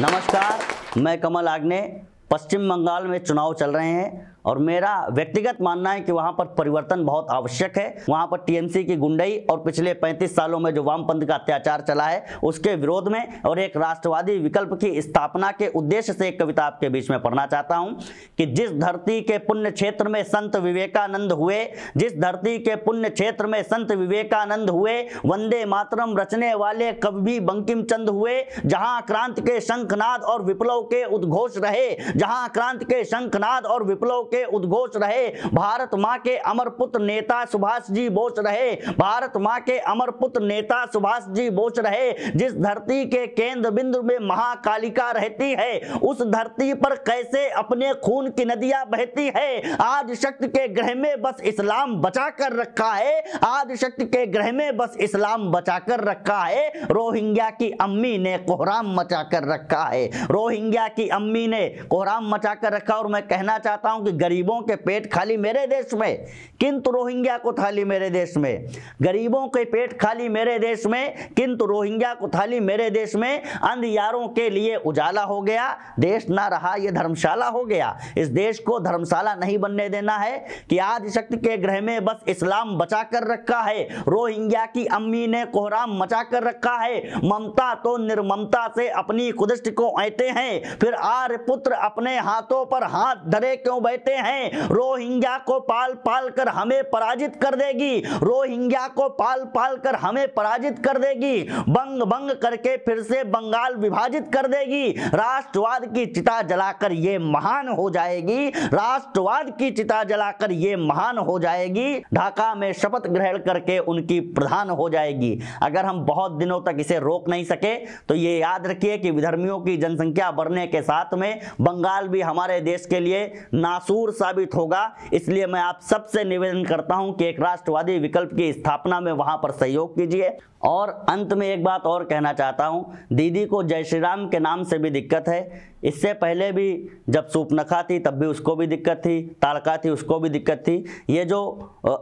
नमस्कार, मैं कमल आग्ने। पश्चिम बंगाल में चुनाव चल रहे हैं और मेरा व्यक्तिगत मानना है कि वहां पर परिवर्तन बहुत आवश्यक है। वहां पर टीएमसी की गुंडई और पिछले 35 सालों में जो वामपंथ का अत्याचार चला है उसके विरोध में और एक राष्ट्रवादी विकल्प की स्थापना के उद्देश्य से एक कविता आपके बीच में पढ़ना चाहता हूं कि जिस धरती के पुण्य क्षेत्र में संत विवेकानंद हुए, जिस धरती के पुण्य क्षेत्र में संत विवेकानंद हुए, वंदे मातरम रचने वाले कवि भी बंकिम चंद हुए। जहां क्रांति के शंखनाद और विप्लव के उद्घोष रहे, जहां क्रांति के शंखनाद और विप्लव के उद्घोष रहे, भारत मां के अमर पुत्र नेता सुभाष जी बोस रहे, भारत मां के अमर पुत्र नेता सुभाष जी बोस रहे। जिस धरती के केंद्र बिंदु में महाकालिका रहती है, उस धरती पर कैसे अपने खून की नदियां बहती है। आदि शक्ति के ग्रह में बस इस्लाम बचा कर रखा है, आदि शक्ति के ग्रह में बस इस्लाम बचा कर रखा है। रोहिंग्या की अम्मी ने कोहराम मचा कर रखा है, रोहिंग्या की अम्मी ने कोहराम मचा कर रखा। और मैं कहना चाहता हूं कि गरीबों के पेट खाली मेरे देश में, किंतु रोहिंग्या को थाली मेरे देश में। गरीबों के पेट खाली मेरे देश में, किंतु रोहिंग्या को थाली मेरे देश में। अंधियारों के लिए उजाला हो गया, देश ना रहा ये धर्मशाला हो गया। इस देश को धर्मशाला नहीं बनने देना है कि आदिशक्ति के ग्रह में बस इस्लाम बचा कर रखा है। रोहिंग्या की अम्मी ने कोहराम मचा कर रखा है। ममता तो निर्ममता से अपनी खुदष्ट को ऐते हैं, फिर आर्य पुत्र अपने हाथों पर हाथ धरे क्यों बैठे हैं। रोहिंग्या को पाल पाल कर हमें पराजित कर देगी, रोहिंग्या को पाल पाल कर हमें पराजित कर देगी। बंग बंग करके फिर से बंगाल विभाजित कर देगी। राष्ट्रवाद की चिता जलाकर ये महान हो जाएगी, राष्ट्रवाद की चिता जलाकर ये महान हो जाएगी। ढाका में शपथ ग्रहण करके उनकी प्रधान हो जाएगी। अगर हम बहुत दिनों तक इसे रोक नहीं सके तो ये याद रखिए कि विधर्मियों की जनसंख्या बढ़ने के साथ में बंगाल भी हमारे देश के लिए नासूर साबित होगा। इसलिए मैं आप सबसे निवेदन करता हूं कि एक राष्ट्रवादी विकल्प की स्थापना में वहां पर सहयोग कीजिए। और अंत में एक बात और कहना चाहता हूं, दीदी को जय श्री राम के नाम से भी दिक्कत है। इससे पहले भी जब सूपनखा थी तब भी उसको भी दिक्कत थी, ताड़का थी उसको भी दिक्कत थी। ये जो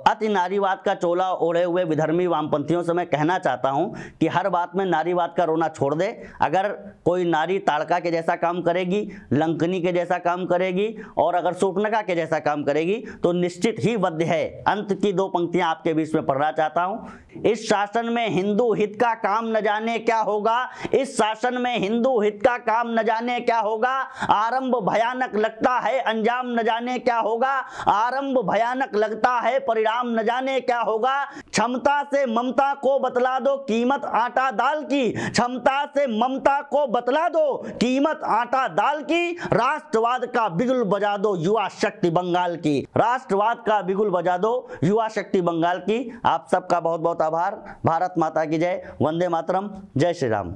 अति नारीवाद का चोला ओढ़े हुए विधर्मी वामपंथियों से मैं कहना चाहता हूं कि हर बात में नारीवाद का रोना छोड़ दे। अगर कोई नारी ताड़का के जैसा काम करेगी, लंकनी के जैसा काम करेगी और अगर सूपनखा के जैसा काम करेगी तो निश्चित ही वध्य है। अंत की दो पंक्तियां आपके बीच में पढ़ना चाहता हूं। इस शासन में हिंदू हित का काम न जाने क्या होगा, इस शासन में हिंदू हित का काम न जाने क्या होगा। आरंभ भयानक लगता है, अंजाम न जाने क्या होगा। आरंभ भयानक लगता है, परिणाम न जाने क्या होगा। क्षमता से ममता को बतला दो कीमत आटा दाल की, क्षमता से ममता को बतला दो कीमत आटा दाल की। राष्ट्रवाद का बिगुल बजा दो युवा शक्ति बंगाल की, राष्ट्रवाद का बिगुल बजा दो युवा शक्ति बंगाल की। आप सबका बहुत बहुत आभार। भारत माता की जय। वंदे मातरम। जय श्री राम।